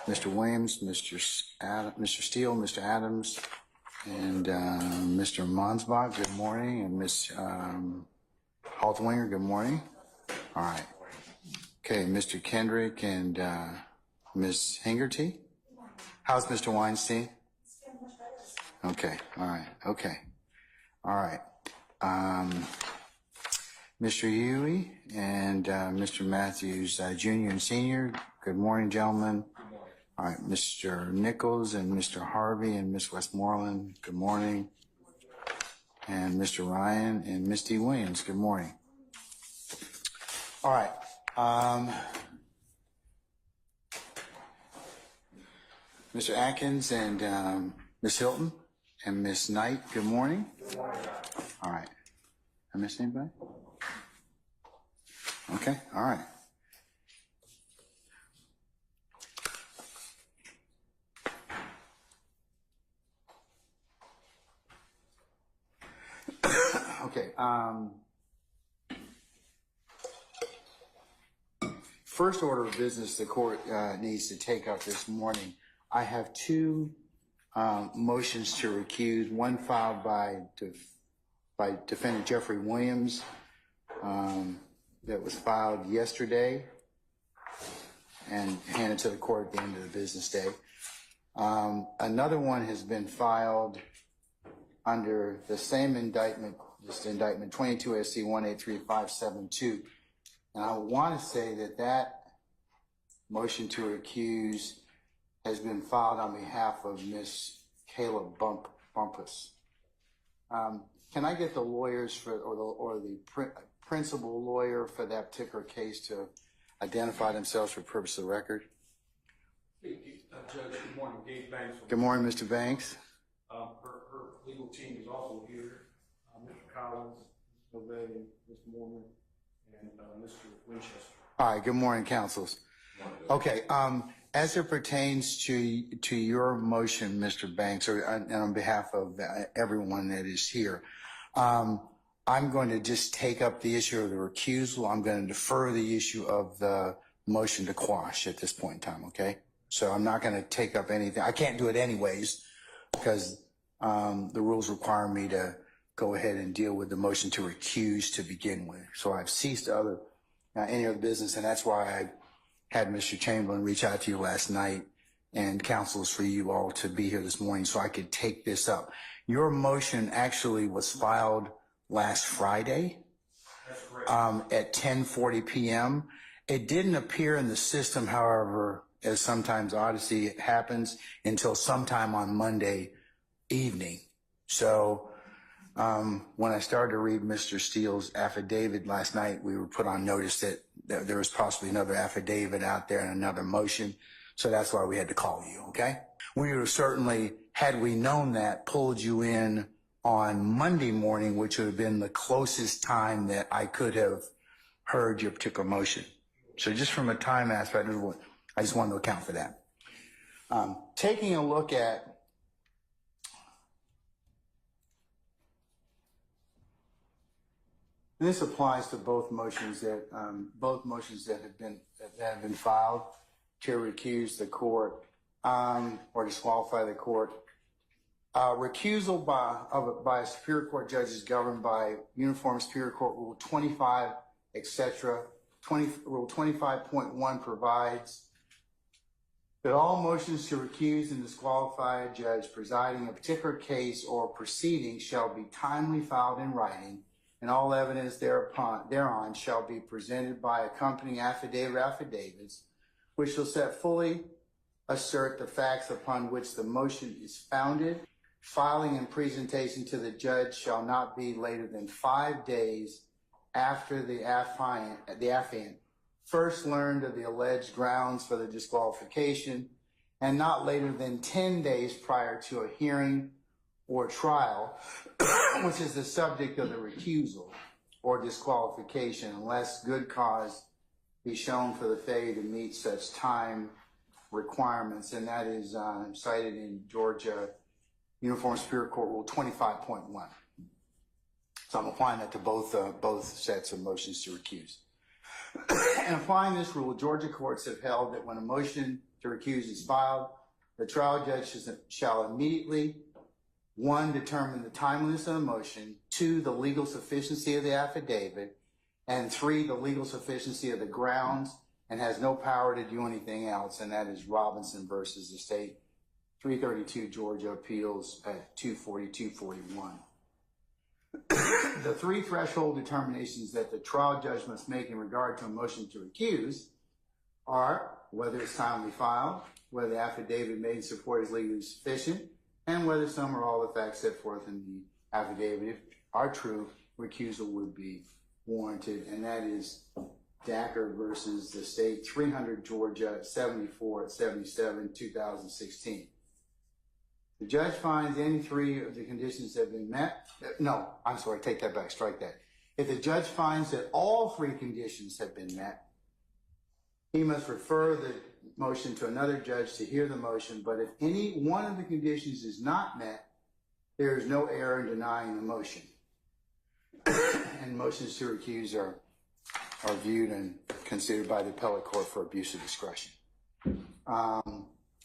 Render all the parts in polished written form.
Mr. Williams, Mr. Steele, Mr. Adams, and Mr. Monsbach, good morning, and Ms. Haltwinger, good morning. All right. Okay, Mr. Kendrick and Ms. Hingerty. How's Mr. Weinstein? Okay, all right, okay. All right. Mr. Huey and Mr. Matthews, Jr. and Senior, good morning, gentlemen. Good morning. All right, Mr. Nichols and Mr. Harvey and Ms. Westmoreland, good morning. And Mr. Ryan and Ms. D. Williams, good morning. All right. Mr. Atkins and Ms. Hilton and Ms. Knight, good morning. Good morning. All right. I missed anybody? Okay, all right. Okay, first order of business the court needs to take up this morning. I have two motions to recuse, one filed by defendant Jeffrey Williams that was filed yesterday and handed to the court at the end of the business day. Another one has been filed under the same indictment, this indictment 22 SC 183572. And I want to say that that motion to recuse has been filed on behalf of Ms. Kayla Bumpus. Can I get the lawyers for, or the principal lawyer for that particular case to identify themselves for purpose of the record? Judge, good morning. Gabe Banks. Good morning, Mr. Banks. Her legal team is also here. Mr. Collins, Mr. Obey, Mr. Mormon, and Mr. Winchester. All right, good morning, counsels. Okay, as it pertains to your motion, Mr. Banks, and on behalf of everyone that is here, I'm going to just take up the issue of the recusal. I'm going to defer the issue of the motion to quash at this point in time, okay? So I'm not going to take up anything. I can't do it anyways because the rules require me to go ahead and deal with the motion to recuse to begin with. So I've ceased any other business, and that's why I had Mr. Chamberlain reach out to you last night and counsels for you all to be here this morning so I could take this up. Your motion actually was filed last Friday at 10:40 p.m. It didn't appear in the system, however, as sometimes Odyssey happens, until sometime on Monday evening. So when I started to read Mr. Steele's affidavit last night, we were put on notice that there was possibly another affidavit out there and another motion. So that's why we had to call you, okay? We would have certainly, had we known that, pulled you in on Monday morning, which would have been the closest time that I could have heard your particular motion. So just from a time aspect, I just wanted to account for that. Taking a look at this applies to both motions that have been filed to recuse the court or disqualify the court. Recusal by a Superior Court judge is governed by Uniform Superior Court Rule 25, etc. Rule 25.1 provides that all motions to recuse and disqualify a judge presiding a particular case or proceeding shall be timely filed in writing, and all evidence thereon shall be presented by accompanying affidavits, which shall fully assert the facts upon which the motion is founded. Filing and presentation to the judge shall not be later than 5 days after the affiant first learned of the alleged grounds for the disqualification, and not later than 10 days prior to a hearing or trial, which is the subject of the recusal or disqualification, unless good cause be shown for the failure to meet such time requirements. And that is cited in Georgia Uniform Superior Court Rule 25.1. So I'm applying that to both sets of motions to recuse. In applying this rule, Georgia courts have held that when a motion to recuse is filed, the trial judge shall immediately, 1, determine the timeliness of the motion, 2, the legal sufficiency of the affidavit, and 3, the legal sufficiency of the grounds, and has no power to do anything else, and that is Robinson versus the state, 332 Georgia Appeals at 242-41. The 3 threshold determinations that the trial judge must make in regard to a motion to recuse are whether it's timely filed, whether the affidavit made in support is legally sufficient, and whether some or all the facts set forth in the affidavit are true, recusal would be warranted, and that is Dacker versus the state, 300 Georgia, 74-77, 2016. The judge finds any 3 of the conditions have been met. No, I'm sorry, take that back, strike that. If the judge finds that all 3 conditions have been met, he must refer the motion to another judge to hear the motion, but if any one of the conditions is not met, there is no error in denying the motion. And motions to recuse are viewed and considered by the appellate court for abuse of discretion.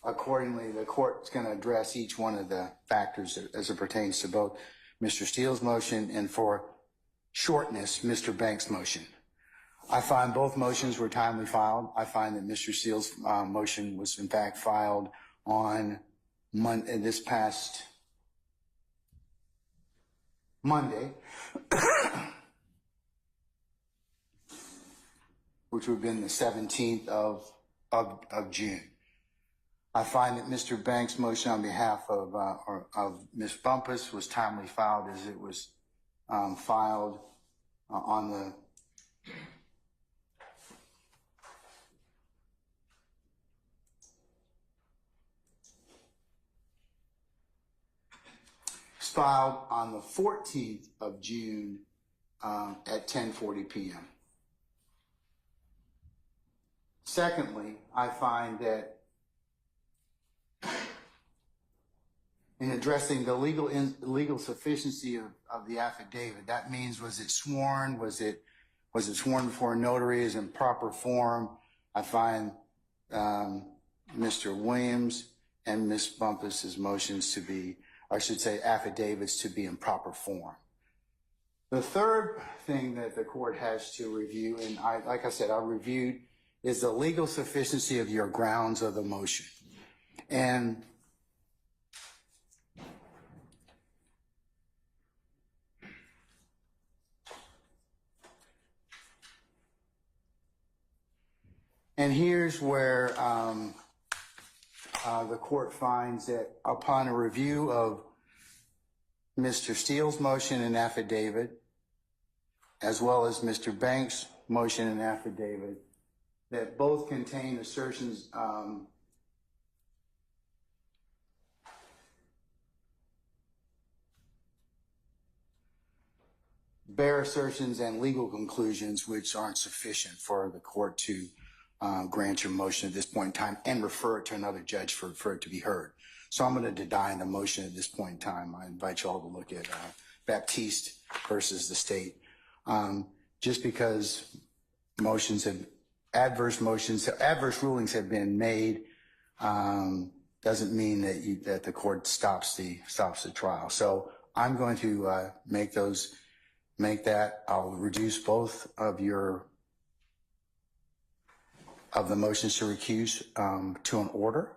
Accordingly, the court is going to address each one of the factors as it pertains to both Mr. Steele's motion and, for shortness, Mr. Banks' motion. I find both motions were timely filed. I find that Mr. Steele's motion was in fact filed on this past Monday, which would have been the 17th of June. I find that Mr. Banks' motion on behalf of Ms. Bumpus was timely filed, as it was filed on the filed on the 14th of June at 10:40 p.m. Secondly, I find that in addressing the legal sufficiency of the affidavit, that means, was it sworn? Was it sworn before a notary? Is in proper form? I find Mr. Williams and Ms. Bumpus's motions to be, I should say, affidavits to be in proper form. The third thing that the court has to review, and like I said, I reviewed, is the legal sufficiency of your grounds of the motion. And here's where the court finds that upon a review of Mr. Steele's motion and affidavit, as well as Mr. Banks' motion and affidavit, that both contain assertions bare assertions and legal conclusions which aren't sufficient for the court to grant your motion at this point in time and refer it to another judge for it to be heard. So I'm going to deny the motion at this point in time. I invite you all to look at Baptiste versus the state. Just because adverse rulings have been made doesn't mean that the court stops the trial. So I'm going to make that. I'll reduce both of the motions to recuse to an order,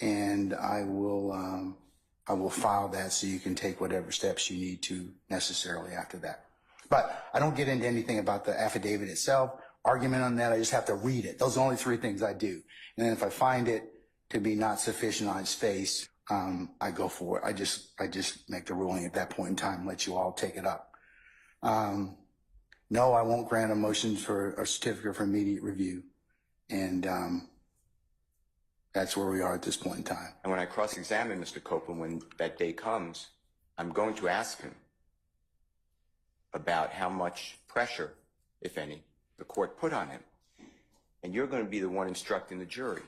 and I will file that so you can take whatever steps you need to necessarily after that. But I don't get into anything about the affidavit itself, argument on that. I just have to read it. Those are the only 3 things I do. And then if I find it to be not sufficient on its face, I go for it. I just make the ruling at that point in time, let you all take it up. No, I won't grant a motion for a certificate for immediate review. And that's where we are at this point in time. And when I cross-examine Mr. Copeland, when that day comes, I'm going to ask him about how much pressure, if any, the court put on him. And you're going to be the one instructing the jury.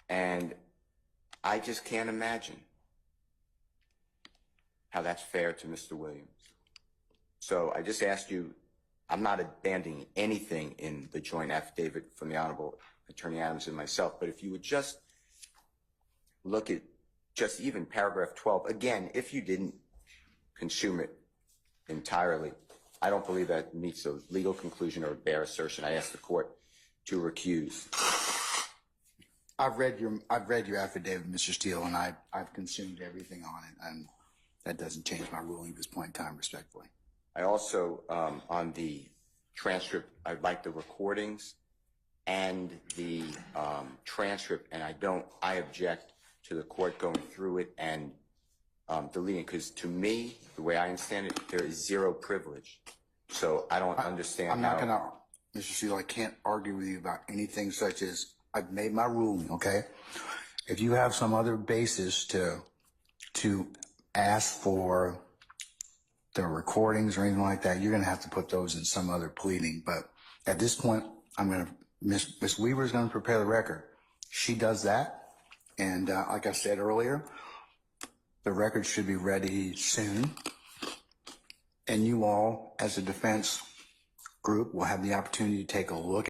And I just can't imagine how that's fair to Mr. Williams. So I just asked you I'm not abandoning anything in the joint affidavit from the Honorable Attorney Adams and myself, but if you would just look at just even paragraph 12, again, if you didn't consume it entirely, I don't believe that meets a legal conclusion or a bare assertion. I ask the court to recuse. I've read your affidavit, Mr. Steele, and I've consumed everything on it, and that doesn't change my ruling at this point in time, respectfully. I also, on the transcript, I'd like the recordings and the transcript, and I object to the court going through it and deleting, because to me, the way I understand it, there is zero privilege. So I don't understand I'm not gonna, Mr. Steele, I can't argue with you about anything such as, I've made my ruling, okay? If you have some other basis to ask for the recordings or anything like that, you're gonna have to put those in some other pleading. But at this point, Ms. Weaver's gonna prepare the record. She does that. And like I said earlier, the record should be ready soon. And you all, as a defense group, will have the opportunity to take a look